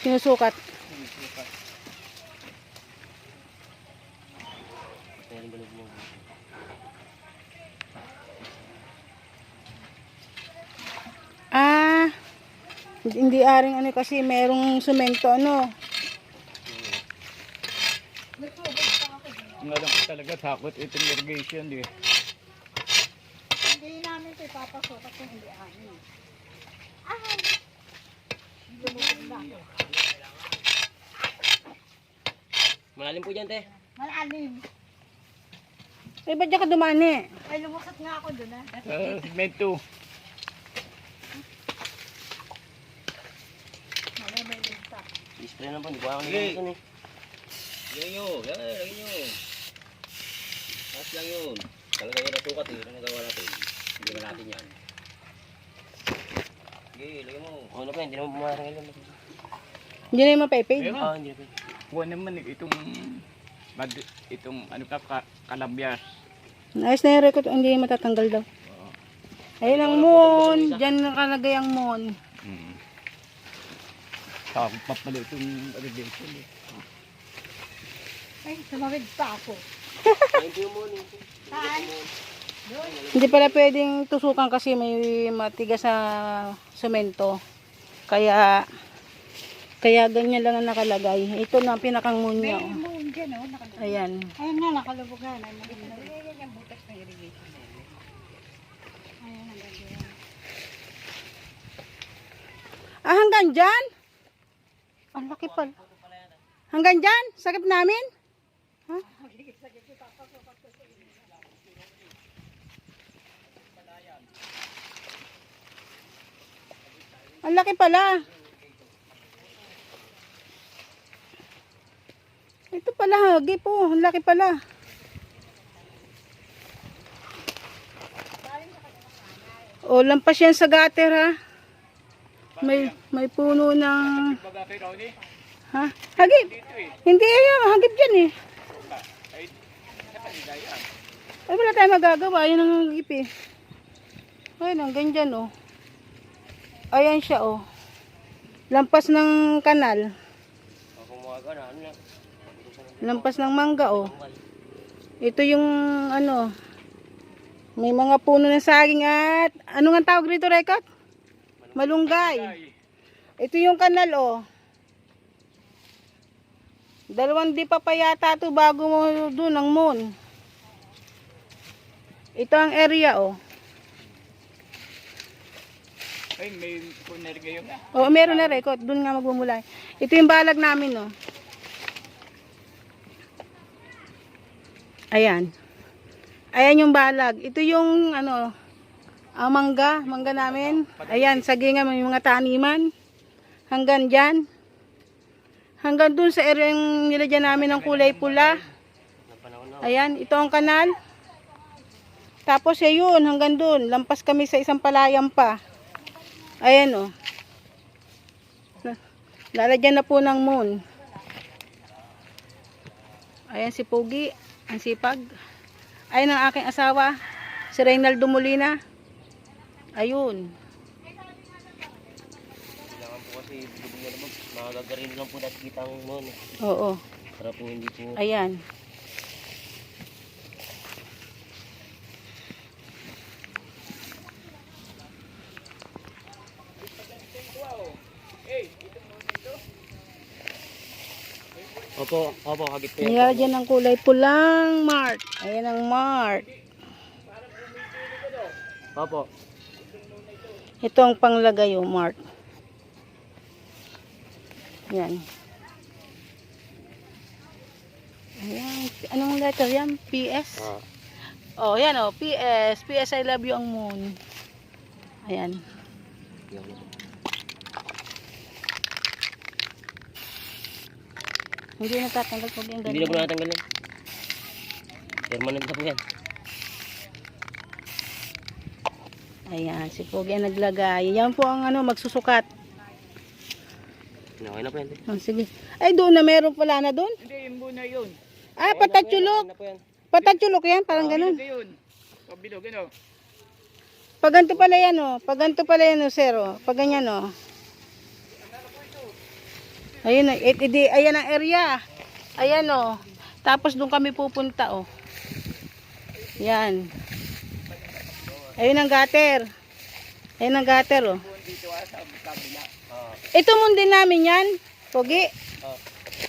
Sinusukat. Sinusukat. Ah, hindi aring ano kasi merong semento ano. Nga lang ko talaga takot itong irrigation eh. Hindi namin ito ipapasok at hindi amin. Malalim po dyan, te. Malalim. Eh, ba't diyan ka dumani? Ay, lumusot nga ako doon ah. Semento. May linta. Display lang po, hindi ko ako Sige. nagkakasin eh. Lagyan nyo. Yan, lagyan nyo. Taas lang yun. Talaga yun natukat eh. Ano magawa natin? Hindi na natin yan. Sige, lagyan mo. Oo na po, hindi naman bumarang ilan. Hindi na yung mapay-pay. Pero, Hindi na po. kuha naman itong ano kalambyas. Ayos na yung record, hindi matatanggal daw. Ayun ang moon. Diyan nakalagay ang moon. Takot pa pala itong irrigation eh. Ay, sumawid pa ako. Hindi mo muna. Saan? Hindi pala pwedeng tusukan kasi may matigas sa semento. Kaya ganyan lang ang nakalagay. Ito na ang pinakang moon May niya. Oh. moon dyan oh. Nakalubog. Ayan. Ayun nga, nakalubog nga. Yan yung butas ng irrigation. Ayan, nagagawin. Ah, hanggang dyan? Ang laki pala. Hanggang dyan? Sakip namin? Ha? Ang laki pala. Ito pala, hagi po. Ang laki pala. O, lampas yan sa gutter ha. May puno ng... Baga kay Ronnie, Ha? Hagib. dito eh. Hindi yan. Hagib dyan eh. Ay, sa kanila yan. Ay, wala tayong magagawa. Yan ang hagib eh. Ayun, hanggang dyan oh. Ayan siya oh. Lampas ng kanal. Kung mga na, ano na. Lampas ng mangga oh. Ito yung ano. May mga puno ng saging at ano nga tawag rito, Rekot? Malunggay. Ay, Ito yung kanal oh. 2 di pa yata ito bago mo doon ang moon. Ito ang area oh. ay may punergayon na. Oo, meron na Rekot. Doon nga magmumula. Ito yung balag namin oh. Ayan. Ayan yung balag. Ito yung ano, mangga namin. Ayan, sagingan may mga taniman. Hanggang dyan. Hanggang dun sa area yung nilagyan namin ng kulay pula. Ayan, ito ang kanal. Tapos ayun, hanggang dun. Lampas kami sa isang palayan pa. Ayan oh. Lalagyan na po ng moon. Ayan si Pogi. Ang sipag. Ayan ang aking asawa. Si Reynaldo Molina. Ayun. Kailangan po kasi dubog na naman. Magagarin lang po dahil kita ang moon. Oo. Para po hindi po. Ayan. Opo, hagit po yan. Nilagyan ng kulay pulang Mart. Ayan ang Mart. Opo. Ito ang panglagay yung Mart. Yan. Ayan. Anong letter yan? PS? Oh, yan oh. PS. PS I love you ang moon. Ayan. Hindi natatanggal pag yung Hindi na po ganun. natanggalin. Permanent na po yan. Ayan, si Pogi ang naglagay. Yan po ang ano, magsusukat. Okay na po yan. Oh, sige. Ay, doon na meron pala na doon. Hindi, yung muna yun. Ah, patatsulok. Okay na po yan. Patatsulok yan, parang ganun. Bilog yun. O, bilog, ano? Pag ganito pala yan, oh. Pag ganito pala yan, oh, sir, oh. Pag ganyan, oh. Ayun, ayan ang area. Ayan oh. Tapos doon kami pupunta oh. Yan. Ayun ang gutter. Ayun ang gutter oh. Ito mundin namin yan. Pogi.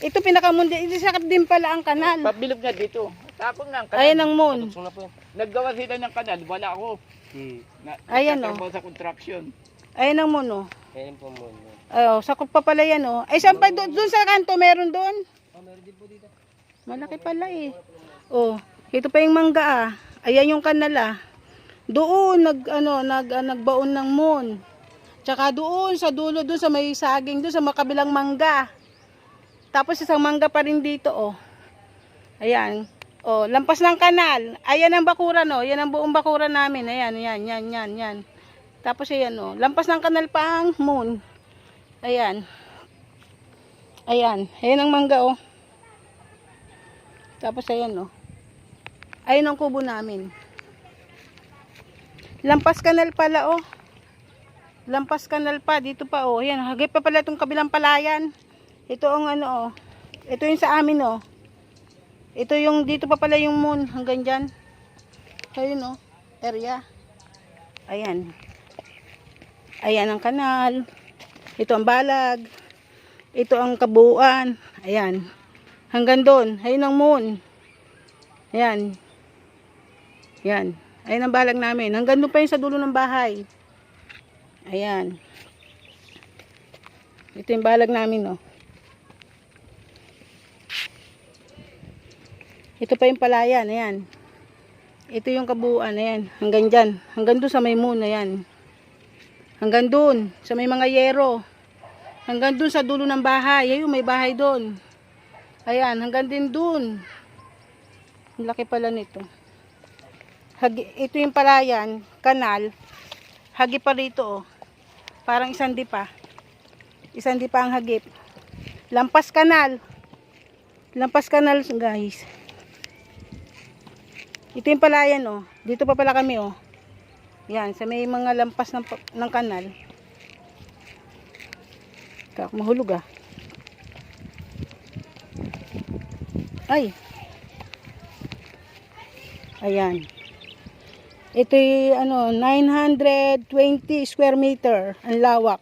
Ito pinakamundi. Ito sakit din pala ang kanal. Pabilog na dito. Tapos nga ang kanal. Ayan ang moon. Gusto na po yan. Naggawa sila ng kanal, wala ako. Ayan, nagtatrabaho sa construction. Ayan ang moon oh. Ayan po moon. Oh, sakop pa pala yan oh. Ay, saan pa doon sa kanto meron doon? Meron din po dito. Malaki pala eh. Oh, ito pa yung mangga ah. Ayan yung kanal ah. Doon nagbaon ng moon. Tsaka doon sa dulo doon sa may saging doon sa makabilang mangga. Tapos isang mangga pa rin dito oh. Ayan. Oh, lampas ng kanal. Ayan ang bakuran oh. Yan ang buong bakuran namin. Ayan, yan. Tapos ayan oh. Lampas ng kanal pa ang moon. Ayan. Ayan ang mangga oh. Tapos ayan oh. Ayun ang kubo namin. Lampas kanal pala oh. Lampas kanal pa dito pa oh. Ayan, hagip pa pala itong kabilang palayan. Ito ang ano oh. Ito yung sa amin oh. Ito yung dito pa pala yung moon hanggang diyan. Ayun oh, area. Ayan. Ayan ang kanal. Ito ang balag. Ito ang kabuuan. Ayan. Hanggang doon. Ayun ang moon. Ayan. Ayan. Ayan ang balag namin. Hanggang doon pa yung sa dulo ng bahay. Ayan. Ito yung balag namin, oh. Ito pa yung palayan. Ayan. Ito yung kabuuan. Ayan. Hanggang dyan. Hanggang doon sa may moon. Ayan. Hanggang doon. Sa may mga yero. Hanggang doon sa dulo ng bahay. Ayun, may bahay doon. Ayan. Hanggang din doon. Ang laki pala nito. Ito yung palayan. Kanal. Hagip pa rito, oh. Parang isang dipa. Isang dipa ang hagip. Lampas kanal. Lampas kanal, guys. Ito yung palayan, oh. Dito pa pala kami, oh. Yan, sa may mga lampas ng kanal. Kak, mahulog ah. Ay. Ayan. Ito yung 920 square meter ang lawak.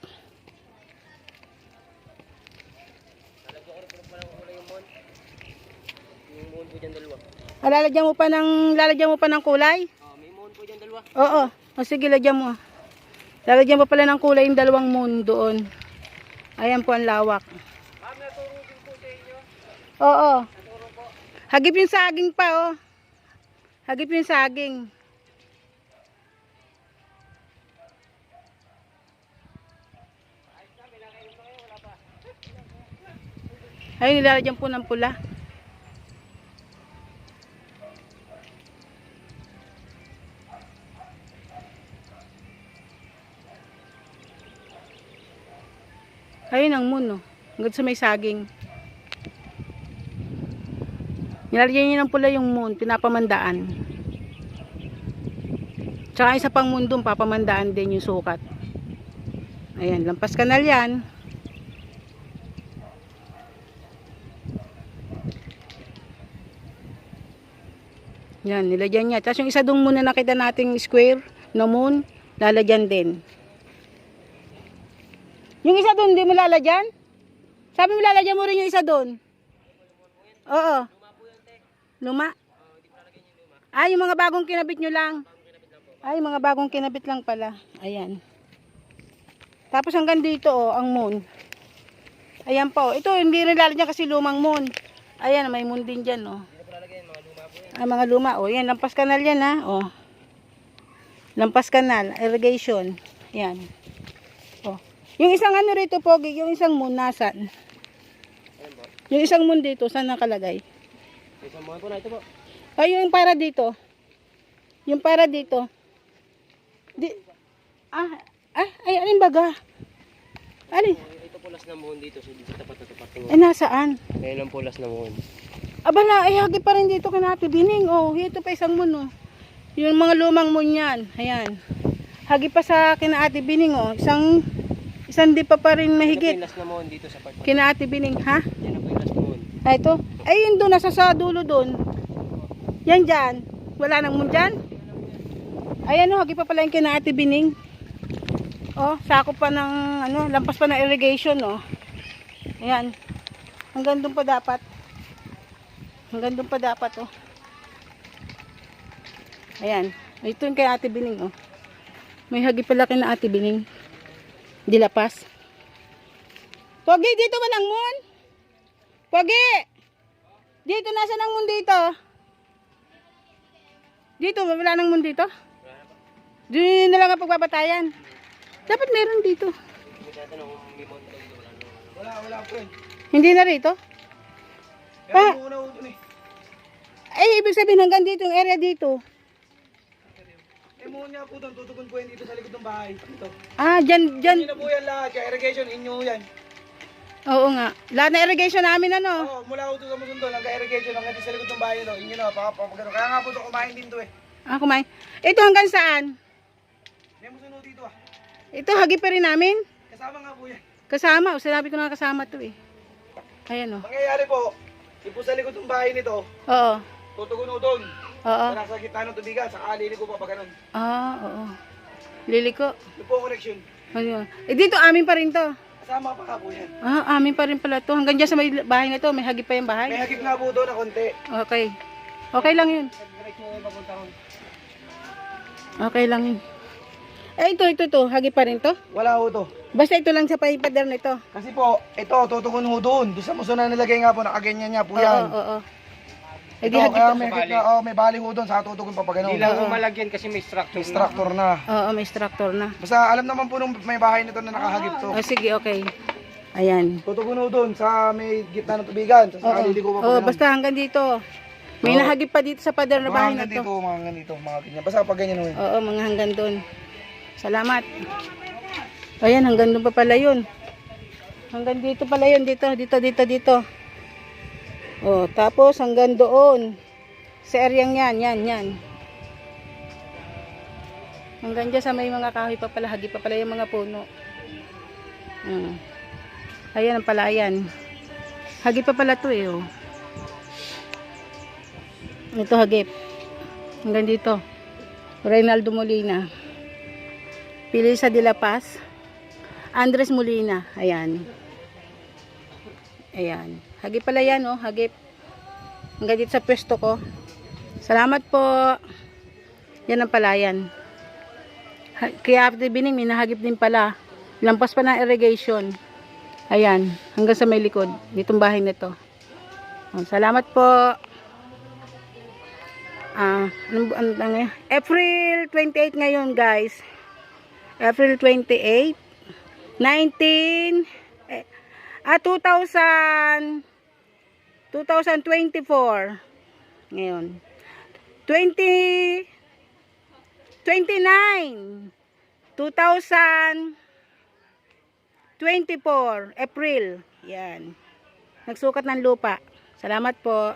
Yung moon po dyan dalawa. Lalagyan mo pa ng kulay? May moon po dyan dalawa. Oo. O sige, lagyan mo. Lalagyan pa pala ng kulay yung dalawang moon doon. Ayan po ang lawak. Ma'am, naturo din po sa inyo. Oo. Hagip yung saging pa, oh. Hagip yung saging. Ayun, nilalagyan po ng pula. Ayun ang moon, oh. Hanggang sa may saging. Nilalagyan niya ng pula yung moon, pinapamandaan. Tsaka isa pang moon doon, papamandaan din yung sukat. Ayan, lampas kanal yan. Yan, nilagyan niya. Tapos yung isa doon muna nakita nating square na moon, lalagyan din. Yung isa doon, hindi mo lalagyan? Sabi mo lalagyan mo rin yung isa doon. Oo. Luma? Ah, yung mga bagong kinabit nyo lang. Ay, mga bagong kinabit lang pala. Ayan. Tapos hanggang dito, oh, ang moon. Ayan pa, oh. Ito, hindi rin lalagyan kasi lumang moon. Ayan, may moon din dyan, oh. Ay, mga luma, oh. Yan, lampas kanal yan, ha. Oh. Lampas kanal, irrigation. Yan. Oh. Yung isang ano rito, Pogi, yung isang moon, nasan? Yung isang moon dito, saan nakalagay? Isang moon po na ito po. Ay, yung para dito. Yung para dito. Ay, alin baga? Alin? Ito po last na moon dito. So, dito tapat na tapat. Ay, nasaan? Ngayon lang po last na moon. Abala, ay hagi pa rin dito kina Ate Bining. Oh, ito pa isang moon, oh. Yung mga lumang moon yan. Ayan. Hagi pa sa kina Ate Bining, oh. Isang Isang di pa rin Yan na po mahigit. yung last na mohon dito sa part. Kina Ate Bining, ha? Yan na po yung last mohon. Ay, ito. Ay, yun doon, nasa sa dulo doon. Yan dyan. Wala nang mun dyan. Ayan o, hagi pa pala yung kina Ate Bining. Oh, sakop pa ng, ano, lampas pa ng irrigation, oh. Ayan. Hanggang doon pa dapat. Hanggang doon pa dapat, oh. Ayan. Ito yung kay Ate Bining, oh. May hagi pala kina Ate Bining. Dilapas. Pogi, dito ba nang mun? Pogi! Dito, nasa nang mun dito? Dito, wala nang mun dito? Doon na lang ang pagbabatayan. Dapat meron dito. Wala po eh. Hindi na rito? Pa, Muna ho dun eh. ay, ibig sabihin hanggang dito, yung area dito. Muna po doon, tutugon po yan dito sa likod ng bahay. Ito. Ah, dyan. Hindi na po yan lahat, kaya irrigation, inyo yan. Oo nga. Lahat na irrigation namin, ano? Oo, mula ho doon sa Musundo, hanggang irrigation, hanggang sa likod ng bahay nito, inyo na, papapagano. Kaya nga po ito, kumain din to eh. Ah, kumain. Ito hanggang saan? May Musundo dito ah. Ito, hagi pa rin namin. Kasama nga po yan. Kasama. O, sinabi ko na kasama to eh. Ayan o. Mangyayari po, yung po sa likod ng bahay nito, Oo. tutugon ho doon. Oo. Sa nasa gitna ng tubigan, saka liliko pa pa ganun. Ah, oo. Liliko. Yung po connection. Ayun. Eh, dito amin pa rin to. Kasama pa nga po yan. Ah, amin pa rin pala to. Hanggang dyan sa may bahay na to, may hagi pa yung May bahay. hagip nga po doon na konti. Okay. Okay lang yun. Okay lang yun. Eh, ito. Hagi pa rin to. Wala ho to. Basta ito lang sa paipader na ito. Kasi po, ito, tutugon ho doon. Doon sa muso na nilagay nga po, nakaganyan niya po Oo, yan. oo. Eh, Ito, di hagi kaya pa. may hagip na, may bali ho doon, sa tutugon pa pa ganun. Hindi lang malagyan kasi may structure. Instructor na. Oo, may structure na. Basta alam naman po nung may bahay nito na nakahagip to. Oh, sige, okay. Ayan. Tutugon ho doon sa may gitna ng tubigan. Sa Oo. liliko pa pa Oo, ganun. basta hanggang dito. May Oo. nahagip pa dito sa pader na Mga bahay na hanggang to. dito, mga hanggang dito, mga ganyan. Basta pag ganyan ho. Oo, mga hanggang doon. Salamat. Ayan, hanggang doon pa pala yun. Hanggang dito pala yun. Dito. Oh, tapos hanggang doon. Sa areang yan. Hanggang dyan sa may mga kahoy pa pala. Hagi pa pala yung mga puno. Ayan ang palayan. Hagi pa pala to eh. Oh. Ito hagip. Hanggang dito. Reynaldo Molina. Pilisa de la Paz. Andres Molina. Ayan. Hagip pala yan, oh. Hagip. Hanggang dito sa pwesto ko. Salamat po. Yan ang palayan. Kaya after bining, may nahagip din pala. Lampas pa ng irrigation. Ayan. Hanggang sa may likod. Ditong bahay nito. Salamat po. April 28 ngayon, guys. April 28. 2024 ngayon 2024 April yan nagsukat ng lupa. Salamat po.